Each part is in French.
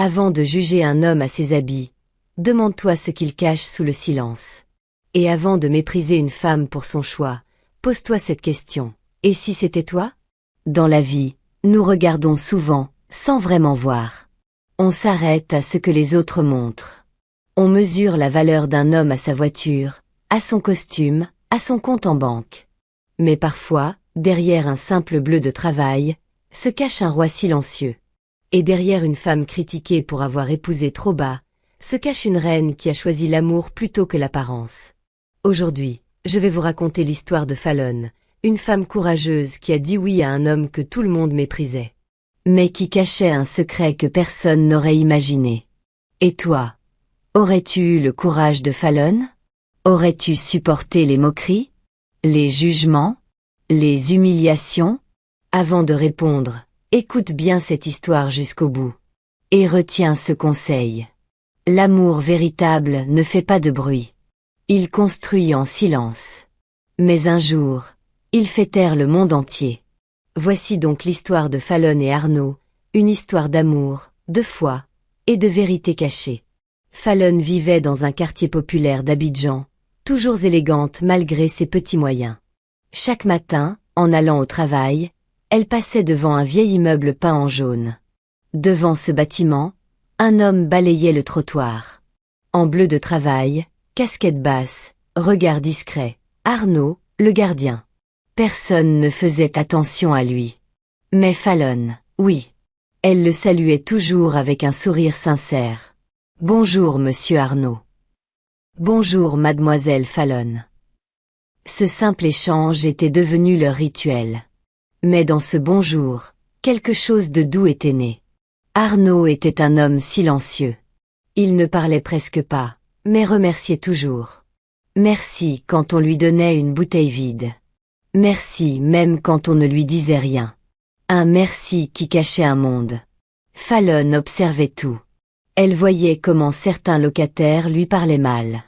Avant de juger un homme à ses habits, demande-toi ce qu'il cache sous le silence. Et avant de mépriser une femme pour son choix, pose-toi cette question. Et si c'était toi? Dans la vie, nous regardons souvent, sans vraiment voir. On s'arrête à ce que les autres montrent. On mesure la valeur d'un homme à sa voiture, à son costume, à son compte en banque. Mais parfois, derrière un simple bleu de travail, se cache un roi silencieux. Et derrière une femme critiquée pour avoir épousé trop bas, se cache une reine qui a choisi l'amour plutôt que l'apparence. Aujourd'hui, je vais vous raconter l'histoire de Fallon, une femme courageuse qui a dit oui à un homme que tout le monde méprisait. Mais qui cachait un secret que personne n'aurait imaginé. Et toi, aurais-tu eu le courage de Fallon? Aurais-tu supporté les moqueries? Les jugements? Les humiliations? Avant de répondre, écoute bien cette histoire jusqu'au bout. Et retiens ce conseil. L'amour véritable ne fait pas de bruit. Il construit en silence. Mais un jour, il fait taire le monde entier. Voici donc l'histoire de Fallon et Arnaud, une histoire d'amour, de foi, et de vérité cachée. Fallon vivait dans un quartier populaire d'Abidjan, toujours élégante malgré ses petits moyens. Chaque matin, en allant au travail, elle passait devant un vieil immeuble peint en jaune. Devant ce bâtiment, un homme balayait le trottoir. En bleu de travail, casquette basse, regard discret, Arnaud, le gardien. Personne ne faisait attention à lui. Mais Fallon, oui. Elle le saluait toujours avec un sourire sincère. « Bonjour, monsieur Arnaud. »« Bonjour, mademoiselle Fallon. » Ce simple échange était devenu leur rituel. Mais dans ce bonjour, quelque chose de doux était né. Arnaud était un homme silencieux. Il ne parlait presque pas, mais remerciait toujours. Merci quand on lui donnait une bouteille vide. Merci même quand on ne lui disait rien. Un merci qui cachait un monde. Fallon observait tout. Elle voyait comment certains locataires lui parlaient mal.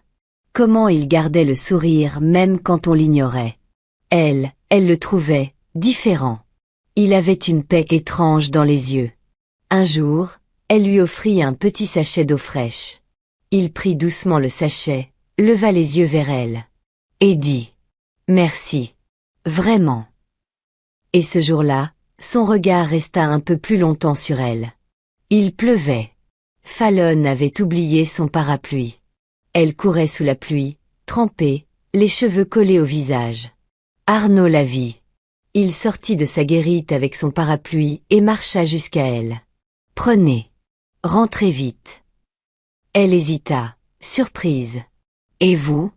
Comment il gardait le sourire même quand on l'ignorait. Elle le trouvait différent. Il avait une paix étrange dans les yeux. Un jour, elle lui offrit un petit sachet d'eau fraîche. Il prit doucement le sachet, leva les yeux vers elle. Et dit « Merci. Vraiment. » Et ce jour-là, son regard resta un peu plus longtemps sur elle. Il pleuvait. Fallon avait oublié son parapluie. Elle courait sous la pluie, trempée, les cheveux collés au visage. Arnaud la vit. Il sortit de sa guérite avec son parapluie et marcha jusqu'à elle. « Prenez. Rentrez vite. » Elle hésita, surprise. « Et vous?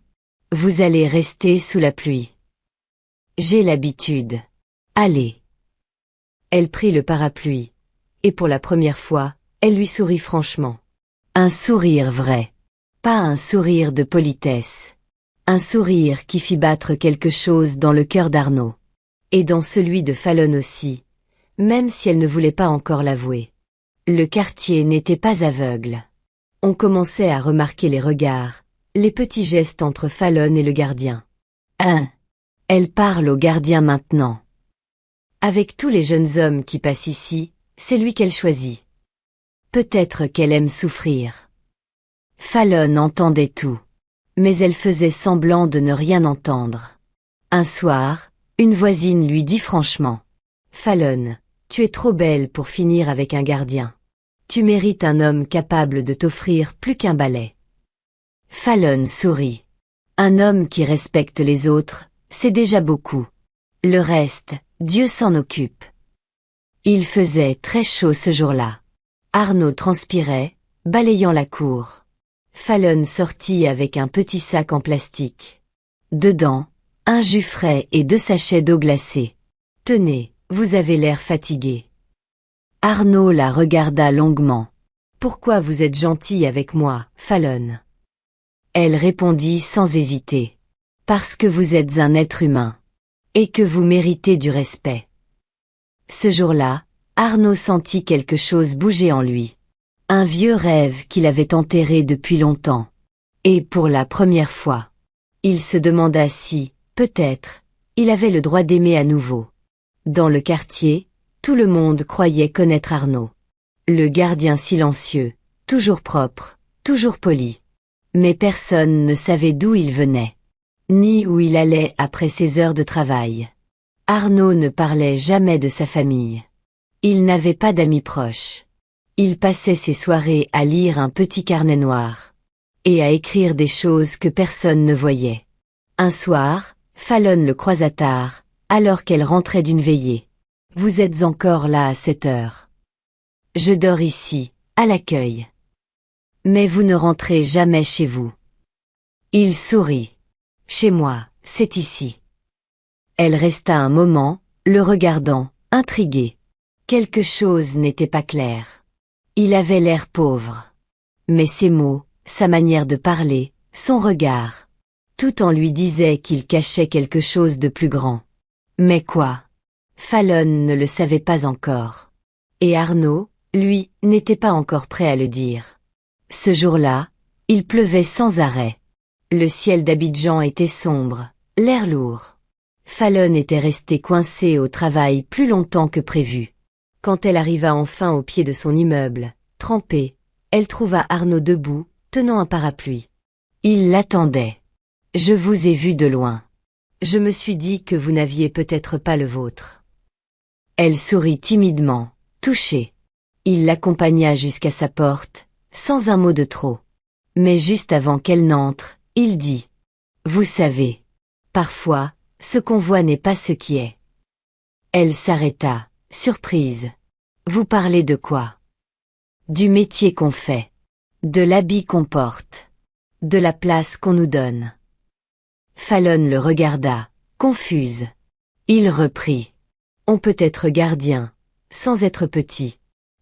Vous allez rester sous la pluie. »« J'ai l'habitude. Allez. » Elle prit le parapluie. Et pour la première fois, elle lui sourit franchement. Un sourire vrai. Pas un sourire de politesse. Un sourire qui fit battre quelque chose dans le cœur d'Arnaud. Et dans celui de Fallon aussi, même si elle ne voulait pas encore l'avouer. Le quartier n'était pas aveugle. On commençait à remarquer les regards, les petits gestes entre Fallon et le gardien. Elle parle au gardien maintenant. Avec tous les jeunes hommes qui passent ici, c'est lui qu'elle choisit. Peut-être qu'elle aime souffrir. Fallon entendait tout. Mais elle faisait semblant de ne rien entendre. Un soir, une voisine lui dit franchement. « Fallon, tu es trop belle pour finir avec un gardien. Tu mérites un homme capable de t'offrir plus qu'un balai. » Fallon sourit. Un homme qui respecte les autres, c'est déjà beaucoup. Le reste, Dieu s'en occupe. Il faisait très chaud ce jour-là. Arnaud transpirait, balayant la cour. Fallon sortit avec un petit sac en plastique. Dedans, un jus frais et 2 sachets d'eau glacée. « Tenez, vous avez l'air fatigué. » Arnaud la regarda longuement. « Pourquoi vous êtes gentille avec moi, Fallon ?» Elle répondit sans hésiter. « Parce que vous êtes un être humain. Et que vous méritez du respect. » Ce jour-là, Arnaud sentit quelque chose bouger en lui. Un vieux rêve qu'il avait enterré depuis longtemps. Et pour la première fois, il se demanda si, peut-être, il avait le droit d'aimer à nouveau. Dans le quartier, tout le monde croyait connaître Arnaud. Le gardien silencieux, toujours propre, toujours poli. Mais personne ne savait d'où il venait, ni où il allait après ses heures de travail. Arnaud ne parlait jamais de sa famille. Il n'avait pas d'amis proches. Il passait ses soirées à lire un petit carnet noir et à écrire des choses que personne ne voyait. Un soir, Fallon le croisa tard, alors qu'elle rentrait d'une veillée. « Vous êtes encore là à 7 heures. Je dors ici, à l'accueil. Mais vous ne rentrez jamais chez vous. » Il sourit. « Chez moi, c'est ici. » Elle resta un moment, le regardant, intriguée. Quelque chose n'était pas clair. Il avait l'air pauvre. Mais ses mots, sa manière de parler, son regard, tout en lui disait qu'il cachait quelque chose de plus grand. Mais quoi? Fallon ne le savait pas encore. Et Arnaud, lui, n'était pas encore prêt à le dire. Ce jour-là, il pleuvait sans arrêt. Le ciel d'Abidjan était sombre, l'air lourd. Fallon était restée coincée au travail plus longtemps que prévu. Quand elle arriva enfin au pied de son immeuble, trempée, elle trouva Arnaud debout, tenant un parapluie. Il l'attendait. « Je vous ai vu de loin. Je me suis dit que vous n'aviez peut-être pas le vôtre. » Elle sourit timidement, touchée. Il l'accompagna jusqu'à sa porte, sans un mot de trop. Mais juste avant qu'elle n'entre, il dit « Vous savez, parfois, ce qu'on voit n'est pas ce qui est. » Elle s'arrêta, surprise. « Vous parlez de quoi? » « Du métier qu'on fait, de l'habit qu'on porte, de la place qu'on nous donne. » Fallon le regarda, confuse. Il reprit. « On peut être gardien, sans être petit,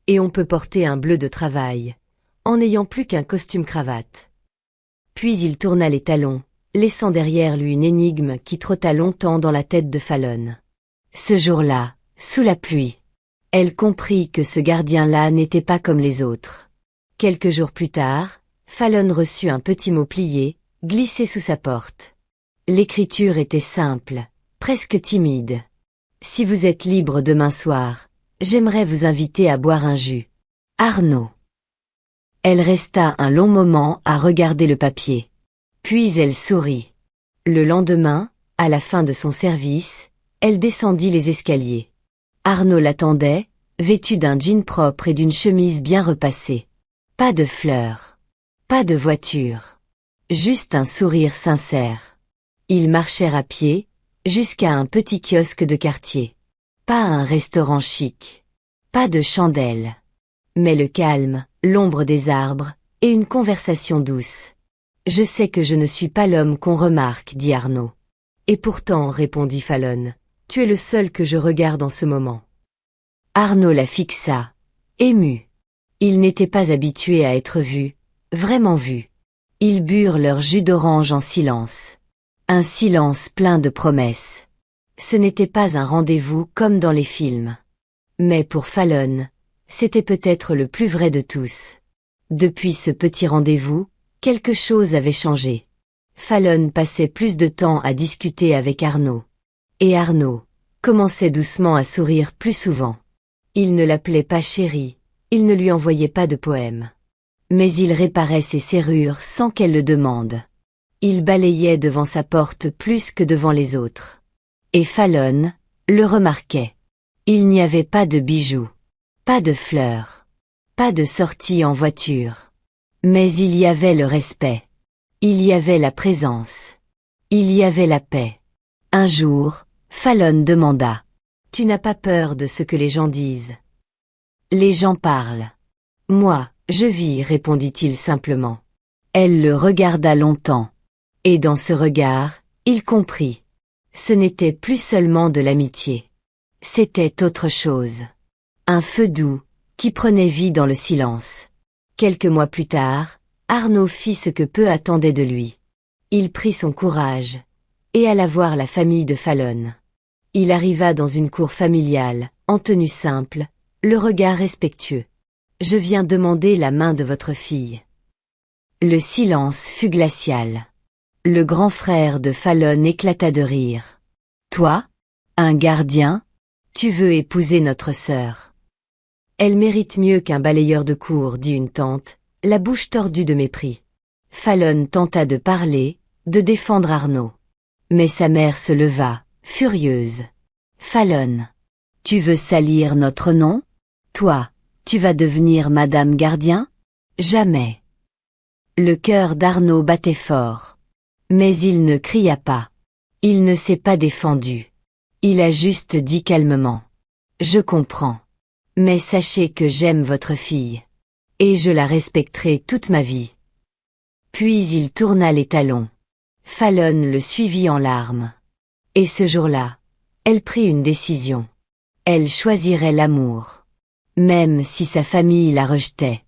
et on peut porter un bleu de travail, en n'ayant plus qu'un costume-cravate. » Puis il tourna les talons, laissant derrière lui une énigme qui trotta longtemps dans la tête de Fallon. Ce jour-là, sous la pluie, elle comprit que ce gardien-là n'était pas comme les autres. Quelques jours plus tard, Fallon reçut un petit mot plié, glissé sous sa porte. L'écriture était simple, presque timide. « Si vous êtes libre demain soir, j'aimerais vous inviter à boire un jus. Arnaud. » Elle resta un long moment à regarder le papier. Puis elle sourit. Le lendemain, à la fin de son service, elle descendit les escaliers. Arnaud l'attendait, vêtu d'un jean propre et d'une chemise bien repassée. Pas de fleurs. Pas de voiture. Juste un sourire sincère. Ils marchèrent à pied, jusqu'à un petit kiosque de quartier. Pas un restaurant chic. Pas de chandelle. Mais le calme, l'ombre des arbres, et une conversation douce. « Je sais que je ne suis pas l'homme qu'on remarque, dit Arnaud. Et pourtant, répondit Fallon, tu es le seul que je regarde en ce moment. Arnaud la fixa, ému. Ils n'étaient pas habitués à être vus, vraiment vus. Ils burent leur jus d'orange en silence. Un silence plein de promesses. Ce n'était pas un rendez-vous comme dans les films. Mais pour Fallon, c'était peut-être le plus vrai de tous. Depuis ce petit rendez-vous, quelque chose avait changé. Fallon passait plus de temps à discuter avec Arnaud. Et Arnaud commençait doucement à sourire plus souvent. Il ne l'appelait pas chérie, il ne lui envoyait pas de poèmes. Mais il réparait ses serrures sans qu'elle le demande. Il balayait devant sa porte plus que devant les autres. Et Fallon le remarquait. Il n'y avait pas de bijoux, pas de fleurs, pas de sortie en voiture. Mais il y avait le respect. Il y avait la présence. Il y avait la paix. Un jour, Fallon demanda. « Tu n'as pas peur de ce que les gens disent? » « Les gens parlent. Moi, je vis, répondit-il simplement. Elle le regarda longtemps. Et dans ce regard, il comprit. Ce n'était plus seulement de l'amitié. C'était autre chose. Un feu doux, qui prenait vie dans le silence. Quelques mois plus tard, Arnaud fit ce que peu attendaient de lui. Il prit son courage, et alla voir la famille de Fallon. Il arriva dans une cour familiale, en tenue simple, le regard respectueux. « Je viens demander la main de votre fille. » Le silence fut glacial. Le grand frère de Fallon éclata de rire. « Toi? Un gardien? Tu veux épouser notre sœur? » Elle mérite mieux qu'un balayeur de cour, dit une tante, la bouche tordue de mépris. Fallon tenta de parler, de défendre Arnaud. Mais sa mère se leva, furieuse. Fallon, tu veux salir notre nom? Toi, tu vas devenir Madame Gardien? Jamais. Le cœur d'Arnaud battait fort. Mais il ne cria pas. Il ne s'est pas défendu. Il a juste dit calmement. Je comprends. Mais sachez que j'aime votre fille. Et je la respecterai toute ma vie. Puis il tourna les talons. Fallon le suivit en larmes. Et ce jour-là, elle prit une décision. Elle choisirait l'amour. Même si sa famille la rejetait.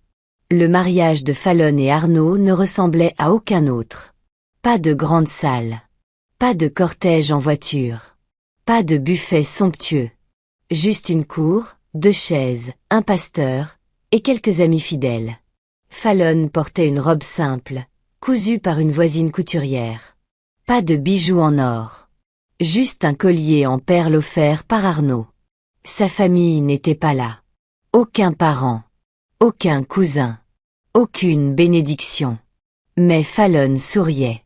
Le mariage de Fallon et Arnaud ne ressemblait à aucun autre. Pas de grande salle. Pas de cortège en voiture. Pas de buffet somptueux. Juste une cour, 2 chaises, un pasteur, et quelques amis fidèles. Fallon portait une robe simple, cousue par une voisine couturière. Pas de bijoux en or. Juste un collier en perles offert par Arnaud. Sa famille n'était pas là. Aucun parent. Aucun cousin. Aucune bénédiction. Mais Fallon souriait.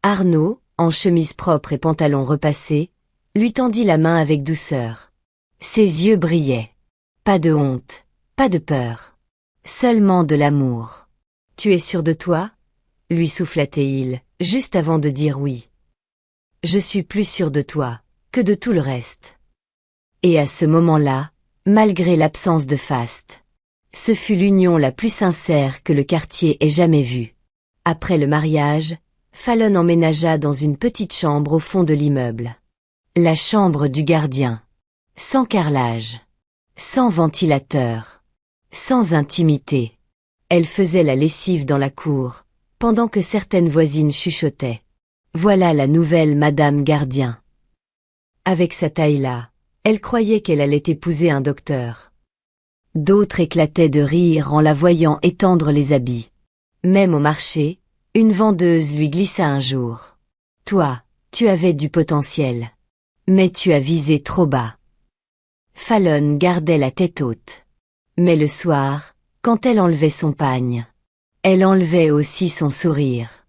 Arnaud, en chemise propre et pantalon repassé, lui tendit la main avec douceur. Ses yeux brillaient. Pas de honte, pas de peur. Seulement de l'amour. Tu es sûr de toi? Lui souffla-t-il, juste avant de dire oui. Je suis plus sûr de toi que de tout le reste. Et à ce moment-là, malgré l'absence de faste, ce fut l'union la plus sincère que le quartier ait jamais vue. Après le mariage, Fallon emménagea dans une petite chambre au fond de l'immeuble. La chambre du gardien. Sans carrelage. Sans ventilateur. Sans intimité. Elle faisait la lessive dans la cour, pendant que certaines voisines chuchotaient. Voilà la nouvelle Madame Gardien. Avec sa taille-là, elle croyait qu'elle allait épouser un docteur. D'autres éclataient de rire en la voyant étendre les habits. Même au marché, une vendeuse lui glissa un jour. Toi, tu avais du potentiel. Mais tu as visé trop bas. Fallon gardait la tête haute. Mais le soir, quand elle enlevait son pagne, elle enlevait aussi son sourire.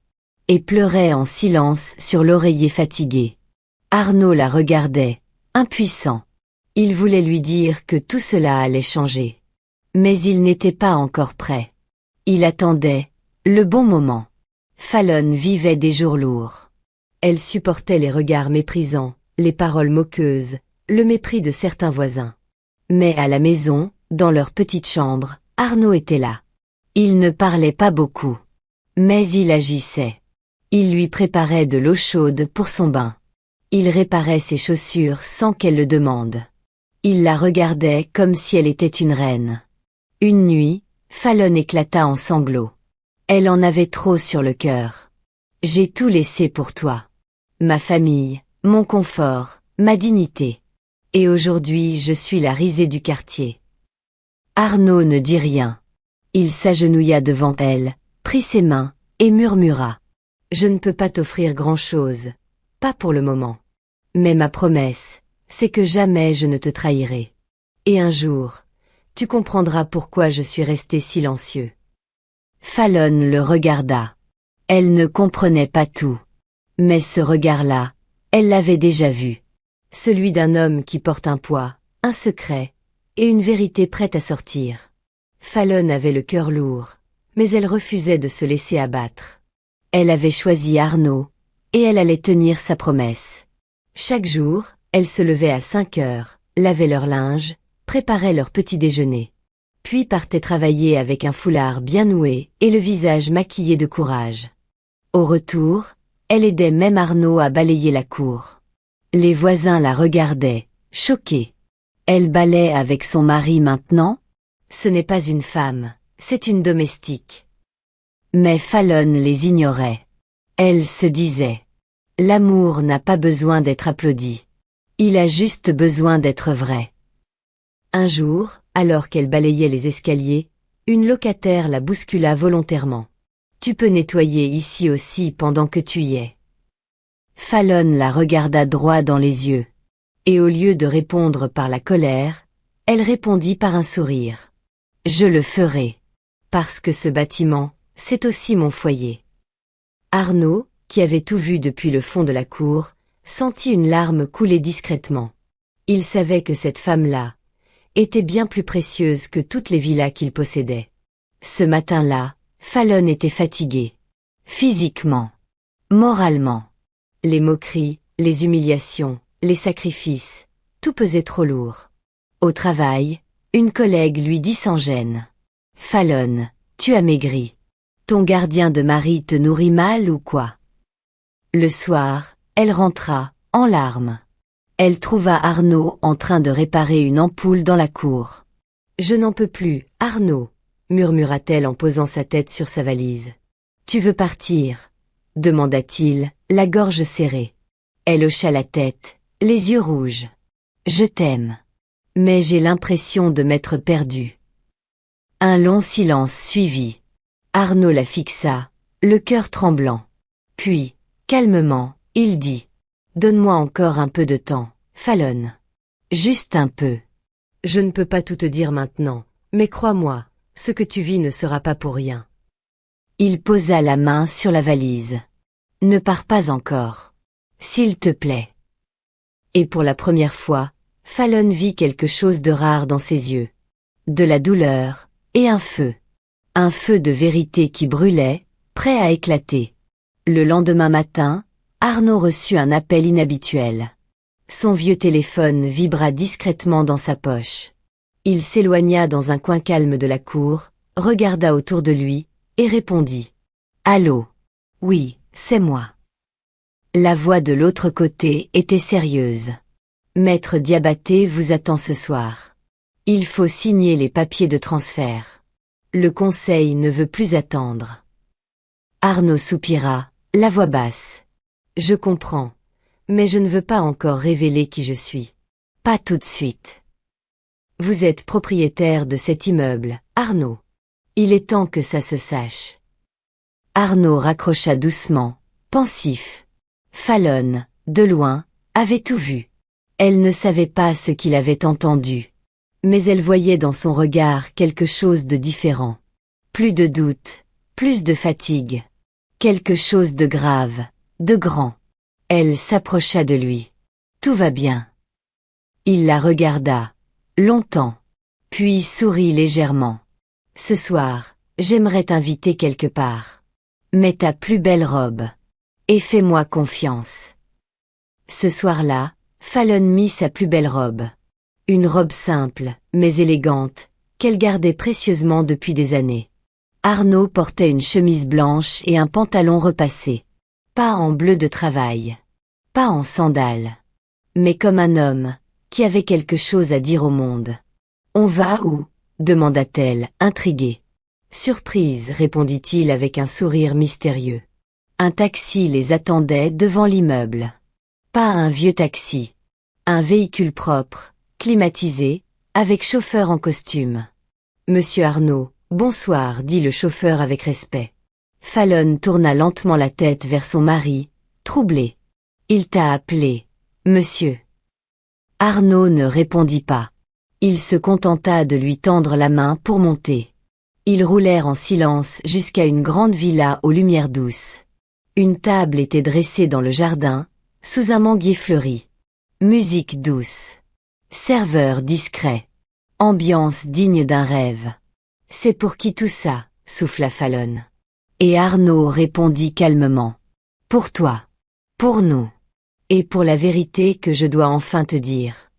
Et pleurait en silence sur l'oreiller fatigué. Arnaud la regardait, impuissant. Il voulait lui dire que tout cela allait changer. Mais il n'était pas encore prêt. Il attendait le bon moment. Fallon vivait des jours lourds. Elle supportait les regards méprisants, les paroles moqueuses, le mépris de certains voisins. Mais à la maison, dans leur petite chambre, Arnaud était là. Il ne parlait pas beaucoup. Mais il agissait. Il lui préparait de l'eau chaude pour son bain. Il réparait ses chaussures sans qu'elle le demande. Il la regardait comme si elle était une reine. Une nuit, Fallon éclata en sanglots. Elle en avait trop sur le cœur. J'ai tout laissé pour toi. Ma famille, mon confort, ma dignité. Et aujourd'hui je suis la risée du quartier. Arnaud ne dit rien. Il s'agenouilla devant elle, prit ses mains, et murmura. Je ne peux pas t'offrir grand-chose. Pas pour le moment. Mais ma promesse, c'est que jamais je ne te trahirai. Et un jour, tu comprendras pourquoi je suis resté silencieux. Fallon le regarda. Elle ne comprenait pas tout. Mais ce regard-là, elle l'avait déjà vu. Celui d'un homme qui porte un poids, un secret, et une vérité prête à sortir. Fallon avait le cœur lourd, mais elle refusait de se laisser abattre. Elle avait choisi Arnaud, et elle allait tenir sa promesse. Chaque jour, elle se levait à 5 heures, lavait leur linge, préparait leur petit déjeuner. Puis partait travailler avec un foulard bien noué et le visage maquillé de courage. Au retour, elle aidait même Arnaud à balayer la cour. Les voisins la regardaient, choqués. Elle balaie avec son mari maintenant? Ce n'est pas une femme, c'est une domestique. Mais Fallon les ignorait. Elle se disait. L'amour n'a pas besoin d'être applaudi. Il a juste besoin d'être vrai. Un jour, alors qu'elle balayait les escaliers, une locataire la bouscula volontairement. Tu peux nettoyer ici aussi pendant que tu y es. Fallon la regarda droit dans les yeux. Et au lieu de répondre par la colère, elle répondit par un sourire. Je le ferai. Parce que ce bâtiment, c'est aussi mon foyer. Arnaud, qui avait tout vu depuis le fond de la cour, sentit une larme couler discrètement. Il savait que cette femme-là était bien plus précieuse que toutes les villas qu'il possédait. Ce matin-là, Fallon était fatigué. Physiquement. Moralement. Les moqueries, les humiliations, les sacrifices, tout pesait trop lourd. Au travail, une collègue lui dit sans gêne. « Fallon, tu as maigri. Ton gardien de mari te nourrit mal ou quoi ?» Le soir, elle rentra, en larmes. Elle trouva Arnaud en train de réparer une ampoule dans la cour. « Je n'en peux plus, Arnaud, » murmura-t-elle en posant sa tête sur sa valise. « Tu veux partir ?» demanda-t-il, la gorge serrée. Elle hocha la tête, les yeux rouges. « Je t'aime. Mais j'ai l'impression de m'être perdue. » Un long silence suivit. Arnaud la fixa, le cœur tremblant. Puis, calmement, il dit « Donne-moi encore un peu de temps, Fallon. Juste un peu. Je ne peux pas tout te dire maintenant, mais crois-moi, ce que tu vis ne sera pas pour rien. » Il posa la main sur la valise. « Ne pars pas encore. S'il te plaît. » Et pour la première fois, Fallon vit quelque chose de rare dans ses yeux. De la douleur, et un feu. Un feu de vérité qui brûlait, prêt à éclater. Le lendemain matin, Arnaud reçut un appel inhabituel. Son vieux téléphone vibra discrètement dans sa poche. Il s'éloigna dans un coin calme de la cour, regarda autour de lui, et répondit. « Allô ? Oui, c'est moi. » La voix de l'autre côté était sérieuse. « Maître Diabaté vous attend ce soir. Il faut signer les papiers de transfert. Le conseil ne veut plus attendre. » Arnaud soupira, la voix basse. « Je comprends, mais je ne veux pas encore révéler qui je suis. Pas tout de suite. Vous êtes propriétaire de cet immeuble, Arnaud. Il est temps que ça se sache. » Arnaud raccrocha doucement, pensif. Fallon, de loin, avait tout vu. Elle ne savait pas ce qu'il avait entendu. Mais elle voyait dans son regard quelque chose de différent. Plus de doute, plus de fatigue. Quelque chose de grave, de grand. Elle s'approcha de lui. « Tout va bien. » Il la regarda, longtemps, puis sourit légèrement. « Ce soir, j'aimerais t'inviter quelque part. Mets ta plus belle robe. Et fais-moi confiance. » Ce soir-là, Fallon mit sa plus belle robe. Une robe simple, mais élégante, qu'elle gardait précieusement depuis des années. Arnaud portait une chemise blanche et un pantalon repassé. Pas en bleu de travail. Pas en sandales. Mais comme un homme, qui avait quelque chose à dire au monde. « On va où ?» demanda-t-elle, intriguée. « Surprise » répondit-il avec un sourire mystérieux. Un taxi les attendait devant l'immeuble. Pas un vieux taxi. Un véhicule propre, climatisé, avec chauffeur en costume. « Monsieur Arnaud, bonsoir » dit le chauffeur avec respect. Fallon tourna lentement la tête vers son mari, troublé. « Il t'a appelé, monsieur. » Arnaud ne répondit pas. Il se contenta de lui tendre la main pour monter. Ils roulèrent en silence jusqu'à une grande villa aux lumières douces. Une table était dressée dans le jardin, sous un manguier fleuri. Musique douce. Serveur discret. Ambiance digne d'un rêve. « C'est pour qui tout ça ?» souffla Fallon. Et Arnaud répondit calmement. « Pour toi. Pour nous. Et pour la vérité que je dois enfin te dire. »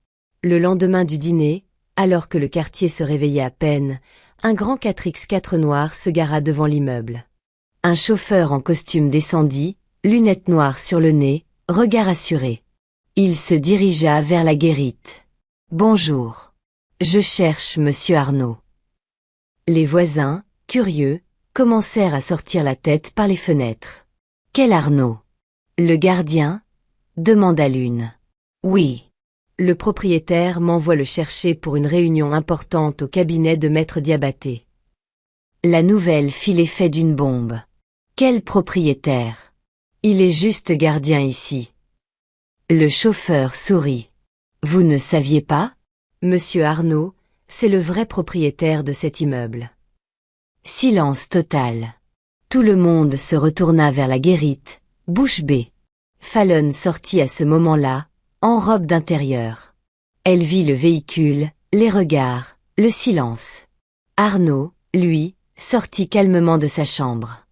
Le lendemain du dîner, alors que le quartier se réveillait à peine, un grand 4x4 noir se gara devant l'immeuble. Un chauffeur en costume descendit, lunettes noires sur le nez, regard assuré. Il se dirigea vers la guérite. « Bonjour. Je cherche monsieur Arnaud. » Les voisins, curieux, commencèrent à sortir la tête par les fenêtres. « Quel Arnaud ? Le gardien ?» demanda l'une. « Oui. Le propriétaire m'envoie le chercher pour une réunion importante au cabinet de maître Diabaté. » La nouvelle fit l'effet d'une bombe. « Quel propriétaire ? Il est juste gardien ici. » Le chauffeur sourit. « Vous ne saviez pas ? Monsieur Arnaud c'est le vrai propriétaire de cet immeuble. Silence total. Tout le monde se retourna vers la guérite, bouche bée. Fallon sortit à ce moment-là, en robe d'intérieur. Elle vit le véhicule, les regards, le silence. Arnaud, lui, sortit calmement de sa chambre.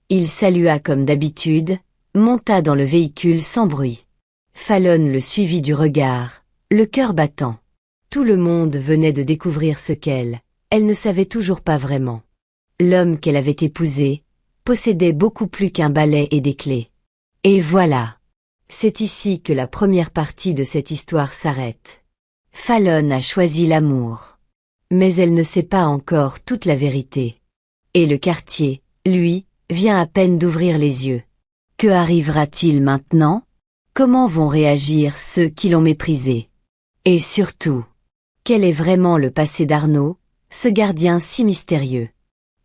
Il salua comme d'habitude, monta dans le véhicule sans bruit. Fallon le suivit du regard, le cœur battant. Tout le monde venait de découvrir ce qu'elle ne savait toujours pas vraiment. L'homme qu'elle avait épousé possédait beaucoup plus qu'un balai et des clés. Et voilà. C'est ici que la première partie de cette histoire s'arrête. Fallon a choisi l'amour. Mais elle ne sait pas encore toute la vérité. Et le quartier, lui, vient à peine d'ouvrir les yeux. Que arrivera-t-il maintenant? Comment vont réagir ceux qui l'ont méprisé? Et surtout, quel est vraiment le passé d'Arnaud, ce gardien si mystérieux?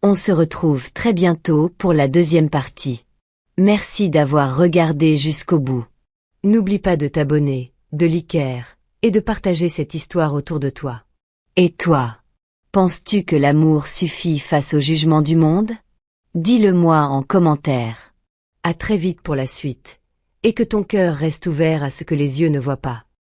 On se retrouve très bientôt pour la deuxième partie. Merci d'avoir regardé jusqu'au bout. N'oublie pas de t'abonner, de liker, et de partager cette histoire autour de toi. Et toi? Penses-tu que l'amour suffit face au jugement du monde? Dis-le-moi en commentaire. À très vite pour la suite. Et que ton cœur reste ouvert à ce que les yeux ne voient pas.